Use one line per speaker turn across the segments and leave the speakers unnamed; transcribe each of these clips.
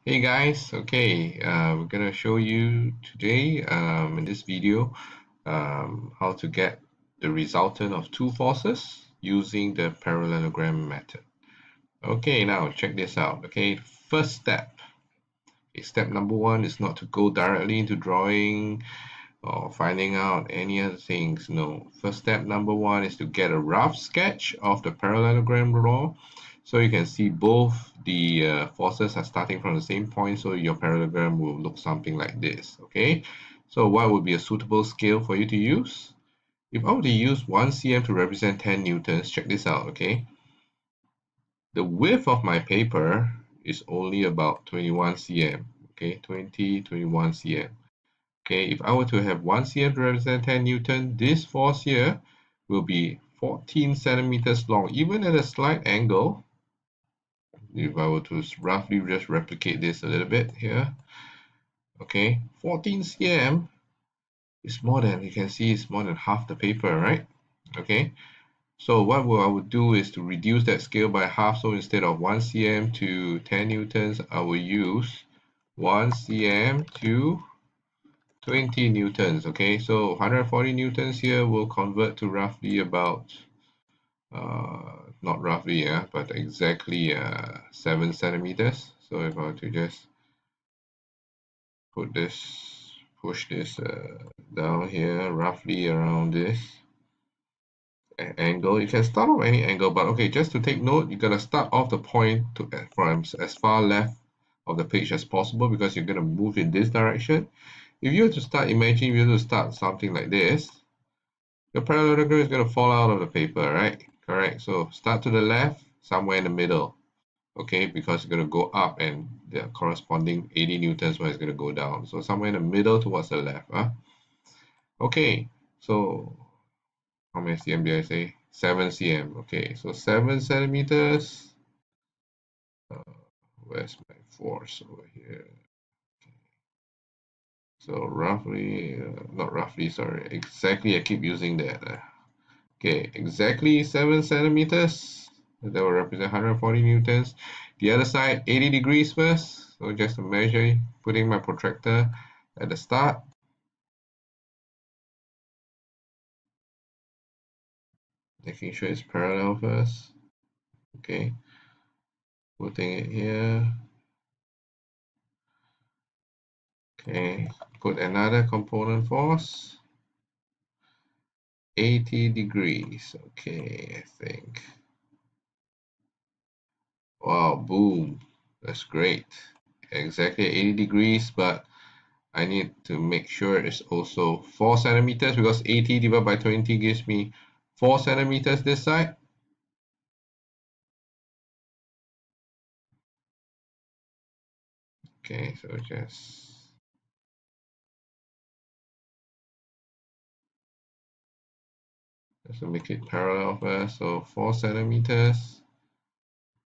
Hey guys, okay, we're gonna show you today in this video how to get the resultant of two forces using the parallelogram method. Okay, now check this out. Okay, first step. Okay, step number one is not to go directly into drawing or finding out any other things. No, first step number one is to get a rough sketch of the parallelogram law. So you can see both the forces are starting from the same point, so your parallelogram will look something like this, okay? So what would be a suitable scale for you to use? If I were to use 1 cm to represent 10 newtons, check this out, okay? The width of my paper is only about 21 cm, okay? 21 cm. Okay, if I were to have 1 cm to represent 10 newton, this force here will be 14 centimeters long. Even at a slight angle, if I were to roughly just replicate this a little bit here, okay, 14 cm is more than, you can see, it's more than half the paper, right? Okay, so what I would do is to reduce that scale by half. So instead of 1 cm to 10 newtons, I will use 1 cm to 20 newtons. Okay, so 140 newtons here will convert to roughly about not roughly, yeah, but exactly 7 centimeters. So if I were to just push this down here, roughly around this angle. You can start off any angle, but okay, just to take note, you gotta start off the point from as far left of the page as possible, because you're gonna move in this direction. If you were to start, imagine you were to start something like this, your parallelogram is going to fall out of the paper, right? Correct. So start to the left, somewhere in the middle, okay? Because it's going to go up and the corresponding 80 newtons where it's going to go down. So somewhere in the middle towards the left. Okay, so how many cm did I say? 7 cm. Okay, so 7 centimeters. Where's my force over here? So roughly, not roughly, sorry, exactly, I keep using that. Okay, exactly 7 centimeters. That will represent 140 newtons. The other side, 80 degrees first. So just to measure, putting my protractor at the start. Making sure it's parallel first. Okay, putting it here. Okay, put another component force. 80 degrees. Okay, I think. Wow, boom. That's great. Exactly 80 degrees, but I need to make sure it's also 4 centimeters, because 80 divided by 20 gives me 4 centimeters this side. Okay, so just to make it parallel first. So 4 centimeters.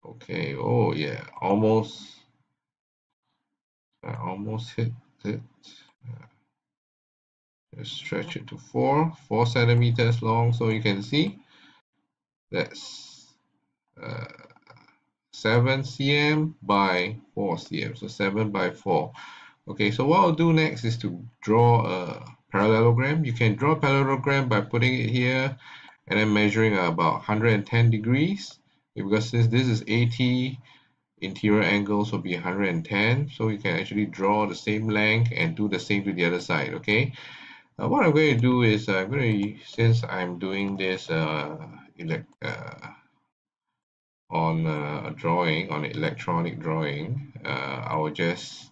Okay, oh yeah, I almost hit it. Just stretch it to 4 centimeters long, so you can see that's 7 cm by 4 cm, so 7 by 4. Okay, so what I'll do next is to draw a parallelogram. You can draw a parallelogram by putting it here and then measuring about 110 degrees, because since this is 80, interior angles will be 110, so you can actually draw the same length and do the same to the other side. Okay, what I'm going to do is since I'm doing this on a drawing, on electronic drawing, I will just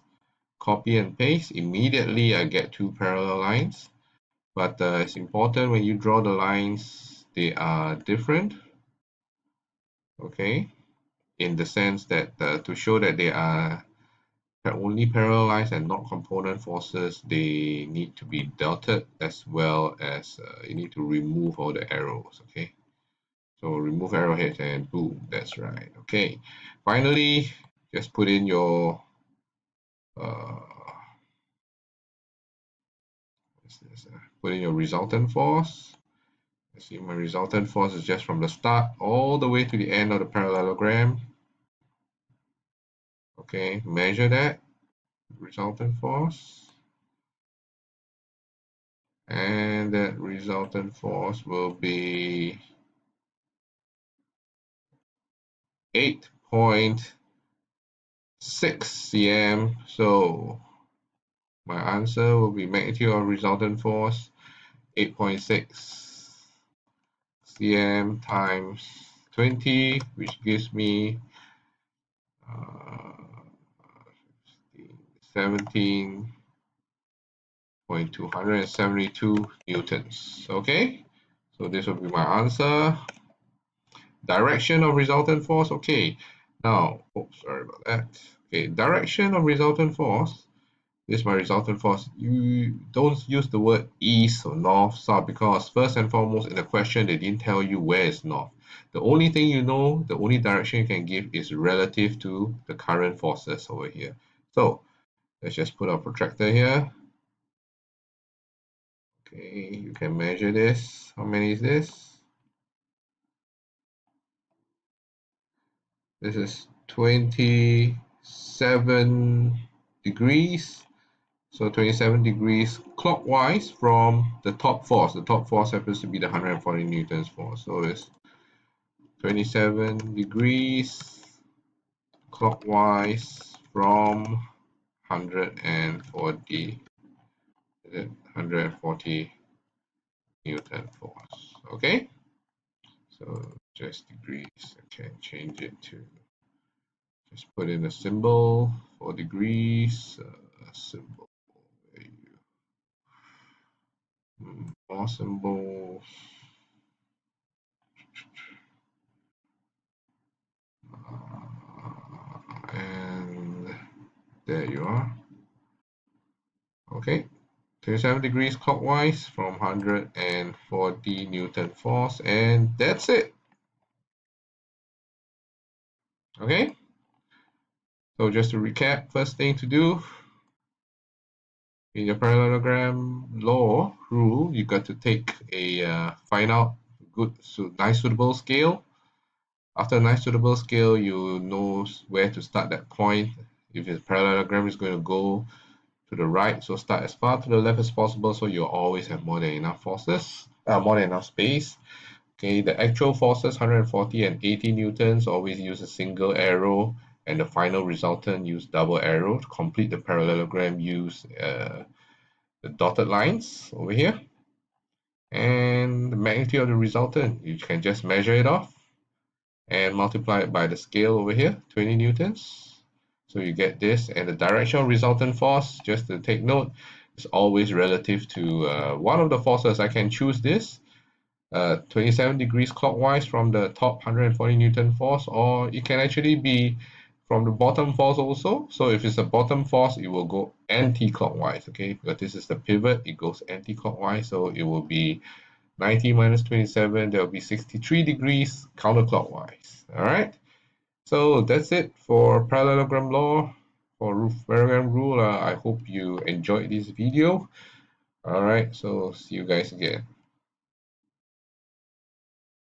copy and paste. Immediately I get two parallel lines, but it's important when you draw the lines, they are different, okay, in the sense that to show that they are only parallel lines and not component forces, they need to be dotted, as well as you need to remove all the arrows. Okay, so remove arrowheads and boom, that's right. Okay, finally just put in your uh, put in your resultant force. You see, my resultant force is just from the start all the way to the end of the parallelogram. Okay, measure that resultant force, and that resultant force will be 8.6 cm. So my answer will be magnitude of resultant force 8.6 cm times 20, which gives me 17.272 newtons. Okay, so this will be my answer. Direction of resultant force. Okay, now, sorry about that. Okay, direction of resultant force. This is my resultant force. You don't use the word east or north, south, because first and foremost in the question they didn't tell you where is north. The only thing you know, the only direction you can give is relative to the current forces over here. So let's just put our protractor here. Okay, you can measure this. How many is this? This is 27 degrees. So 27 degrees clockwise from the top force. The top force happens to be the 140 newtons force. So it's 27 degrees clockwise from 140 newton force. Okay, so just degrees. I can change it to just put in a symbol for degrees. Symbol. More symbols. And there you are. Okay, 27 degrees clockwise from 140 newton force, and that's it. Okay, so just to recap, first thing to do in your parallelogram law rule, you got to take a find out good, nice suitable scale. After a nice suitable scale, you know where to start that point. If the parallelogram is going to go to the right, so start as far to the left as possible, so you'll always have more than enough forces, more than enough space. Okay, the actual forces 140 and 80 newtons, always use a single arrow, and the final resultant use double arrow. To complete the parallelogram, use the dotted lines over here, and the magnitude of the resultant, you can just measure it off and multiply it by the scale over here, 20 newtons. So you get this, and the directional resultant force, just to take note, is always relative to one of the forces. I can choose this 27 degrees clockwise from the top 140 newton force, or it can actually be from the bottom force also. So if it's a bottom force, it will go anti-clockwise, okay, because this is the pivot, it goes anti-clockwise, so it will be 90 minus 27, there will be 63 degrees counterclockwise. All right, so that's it for parallelogram law, for parallelogram rule. I hope you enjoyed this video. All right, so see you guys again.